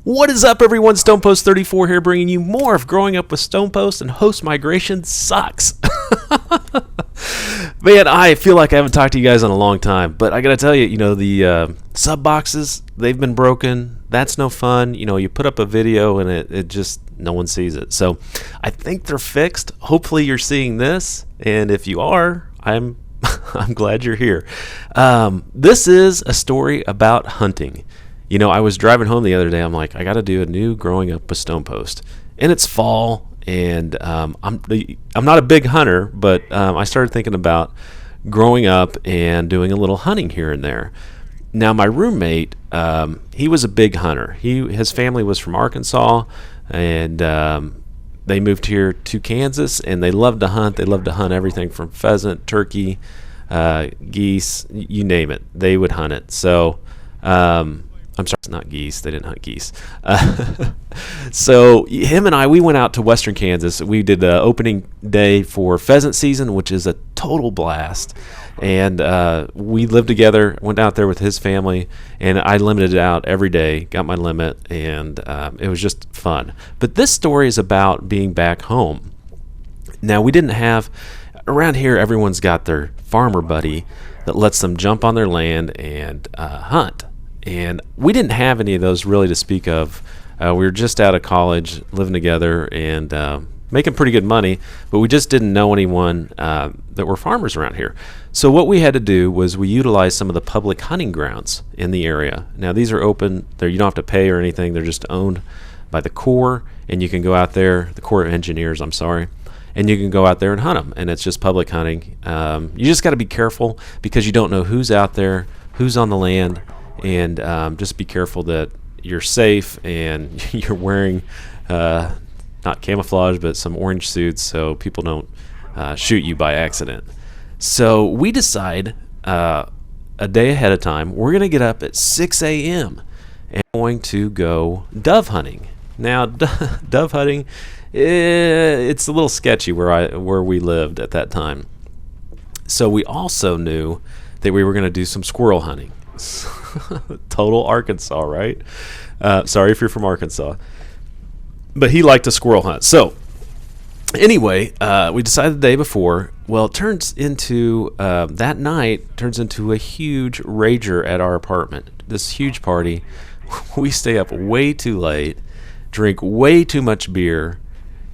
What is up, everyone? Stonepost 34 here, bringing you more of Growing Up with Stonepost, and host migration sucks. Man, I feel like I haven't talked to you guys in a long time, but I gotta tell you, the sub boxes, they've been broken. That's no fun. You put up a video and it just, no one sees it. So I think they're fixed. Hopefully you're seeing this, and if you are, I'm glad you're here. This is a story about hunting. I was driving home the other day. I'm like, I got to do a new Growing Up with Stonepost, and it's fall, and I'm not a big hunter, but I started thinking about growing up and doing a little hunting here and there. Now, my roommate, he was a big hunter. His family was from Arkansas, and they moved here to Kansas, and they loved to hunt. They loved to hunt everything from pheasant, turkey, geese, you name it. They would hunt it. So I'm sorry, it's not geese. They didn't hunt geese. So him and I, we went out to western Kansas. We did the opening day for pheasant season, which is a total blast. And we lived together, went out there with his family, and I limited it out every day, got my limit, and it was just fun. But this story is about being back home. Now, we didn't have, around here, everyone's got their farmer buddy that lets them jump on their land and hunt. And we didn't have any of those really to speak of. We were just out of college, living together, and making pretty good money, but we just didn't know anyone that were farmers around here. So what we had to do was we utilized some of the public hunting grounds in the area. Now, these are open. You don't have to pay or anything. They're just owned by the Corps, and you can go out there, the Corps of Engineers, I'm sorry, and you can go out there and hunt them, and it's just public hunting. You just got to be careful because you don't know who's out there, who's on the land, and just be careful that you're safe and you're wearing not camouflage but some orange suits so people don't shoot you by accident. So we decide a day ahead of time we're going to get up at 6 a.m. and we're going to go dove hunting. Now, dove hunting, it's a little sketchy where we lived at that time. So we also knew that we were going to do some squirrel hunting. Total Arkansas, right? Sorry if you're from Arkansas, but he liked to squirrel hunt. So anyway, we decided the day before. Well, it turns into that night turns into a huge rager at our apartment. This huge party. We stay up way too late, drink way too much beer,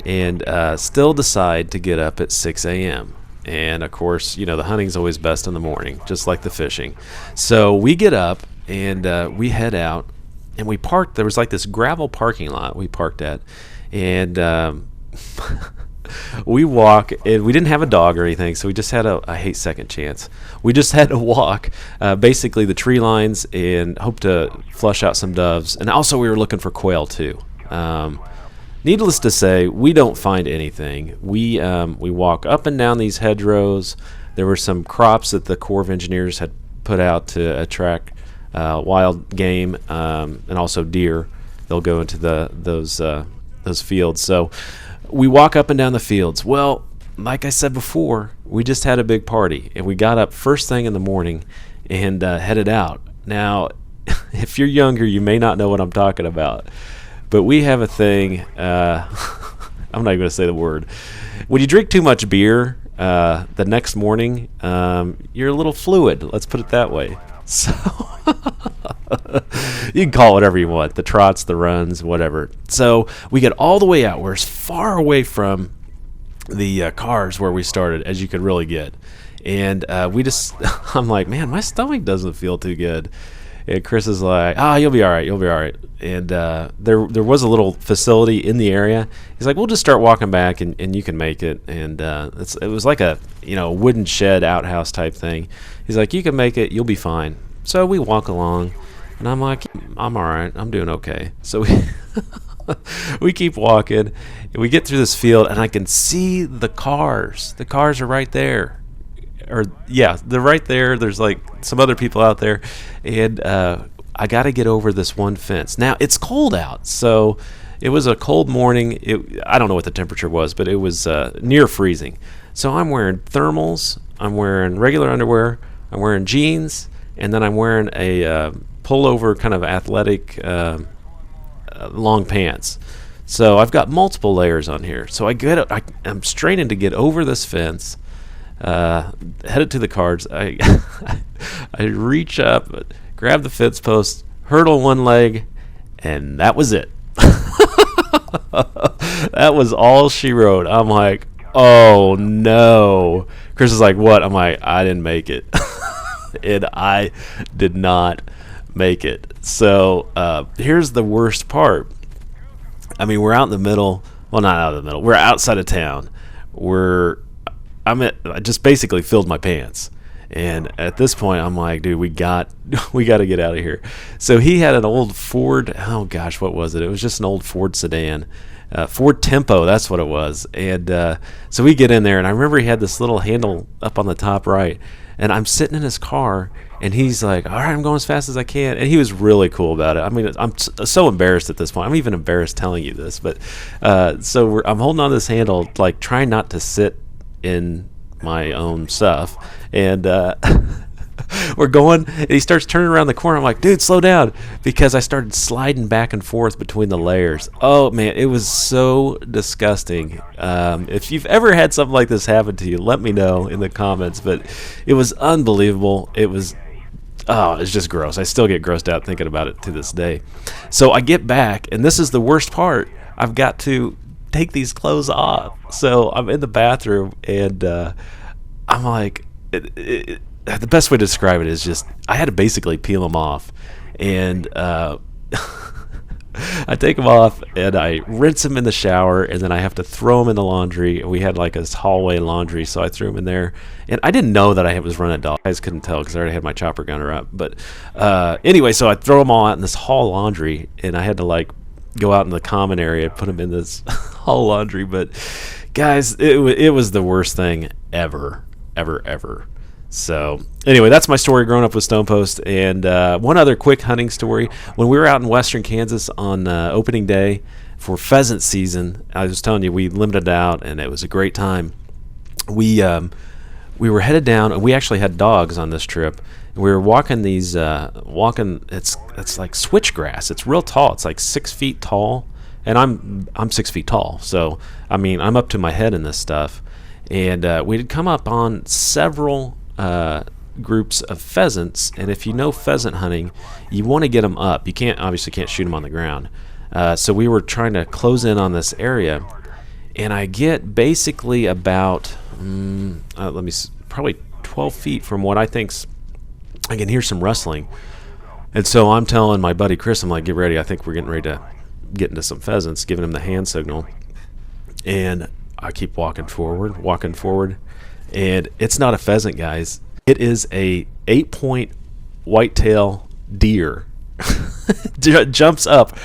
and still decide to get up at 6 a.m. And of course, the hunting's always best in the morning, just like the fishing. So we get up and we head out, and we parked. There was like this gravel parking lot we parked at, and we walk. And we didn't have a dog or anything, so we just had I hate second chance. We just had to walk basically the tree lines and hope to flush out some doves. And also, we were looking for quail too. Needless to say, we don't find anything. We walk up and down these hedgerows. There were some crops that the Corps of Engineers had put out to attract wild game and also deer. They'll go into those fields. So we walk up and down the fields. Well, like I said before, we just had a big party, and we got up first thing in the morning and headed out. Now, if you're younger, you may not know what I'm talking about. But we have a thing, I'm not even going to say the word. When you drink too much beer the next morning, you're a little fluid, let's put it that way. So you can call it whatever you want, the trots, the runs, whatever. So we get all the way out. We're as far away from the cars where we started as you could really get. And I'm like, man, my stomach doesn't feel too good. And Chris is like, you'll be all right, you'll be all right. And there was a little facility in the area. He's like, we'll just start walking back, and you can make it. And it was like a wooden shed outhouse type thing. He's like, you can make it, you'll be fine. So we walk along, and I'm like, I'm all right, I'm doing okay. So we keep walking, and we get through this field, and I can see the cars. The cars are right there. They're right there. There's like some other people out there, and I got to get over this one fence. Now, it's cold out, so it was a cold morning. I don't know what the temperature was, but it was near freezing. So I'm wearing thermals, I'm wearing regular underwear, I'm wearing jeans, and then I'm wearing a pullover kind of athletic long pants. So I've got multiple layers on here. So I'm straining to get over this fence, headed to the cards. I reach up, grab the fence post, hurdle one leg, and that was it. That was all she wrote. I'm like, oh no. Chris is like, what? I'm like, I didn't make it. And I did not make it. So here's the worst part. I mean, we're out in the middle. Well, not out of the middle. We're outside of town. I just basically filled my pants. And at this point, I'm like, dude, we got to get out of here. So he had an old Ford. Oh gosh, what was it? It was just an old Ford sedan, Ford Tempo. That's what it was. And so we get in there, and I remember he had this little handle up on the top right. And I'm sitting in his car, and he's like, all right, I'm going as fast as I can. And he was really cool about it. I mean, I'm so embarrassed at this point. I'm even embarrassed telling you this. But so I'm holding on to this handle, like trying not to sit in my own stuff. And we're going, and he starts turning around the corner. I'm like, dude, slow down, because I started sliding back and forth between the layers. Oh man, it was so disgusting. If you've ever had something like this happen to you, let me know in the comments. But it was unbelievable. It's just gross. I still get grossed out thinking about it to this day. So I get back, and this is the worst part. I've got to take these clothes off. So I'm in the bathroom, and I'm like, the best way to describe it is just I had to basically peel them off, and I take them off and I rinse them in the shower, and then I have to throw them in the laundry. We had like this hallway laundry, so I threw them in there, and I didn't know that I was running dogs. I just couldn't tell because I already had my chopper gunner up. But anyway, so I throw them all out in this hall laundry, and I had to like go out in the common area, put them in this hall laundry. But guys, it was the worst thing ever. So anyway, that's my story growing up with Stonepost. And one other quick hunting story. When we were out in western Kansas on opening day for pheasant season, I was telling you, we limited out, and it was a great time. We were headed down, and we actually had dogs on this trip. And we were walking these it's like switchgrass. It's real tall. It's like 6 feet tall, and I'm 6 feet tall. So I mean, I'm up to my head in this stuff. And we had come up on several groups of pheasants, and if you know pheasant hunting, you want to get them up. You obviously can't shoot them on the ground. So we were trying to close in on this area, and I get basically about probably 12 feet from what I think's. I can hear some rustling, and so I'm telling my buddy Chris, I'm like, get ready. I think we're getting ready to get into some pheasants, giving him the hand signal, and I keep walking forward, and it's not a pheasant, guys. It is a 8-point whitetail deer. Jumps up.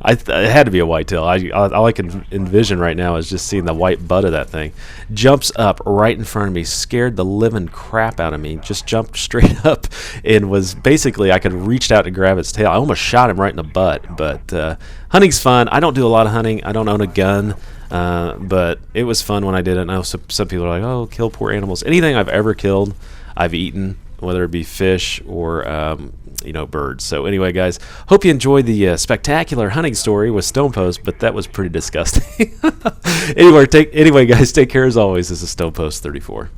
It had to be a whitetail. All I can envision right now is just seeing the white butt of that thing. Jumps up right in front of me, scared the living crap out of me. Just jumped straight up, and was basically, I could have reached out to grab its tail. I almost shot him right in the butt. But hunting's fun. I don't do a lot of hunting. I don't own a gun. But it was fun when I did it. And I know some people are like, oh, kill poor animals. Anything I've ever killed, I've eaten, whether it be fish or birds. So anyway, guys, hope you enjoyed the spectacular hunting story with Stonepost, but that was pretty disgusting. Anyway, guys, take care as always. This is Stonepost 34.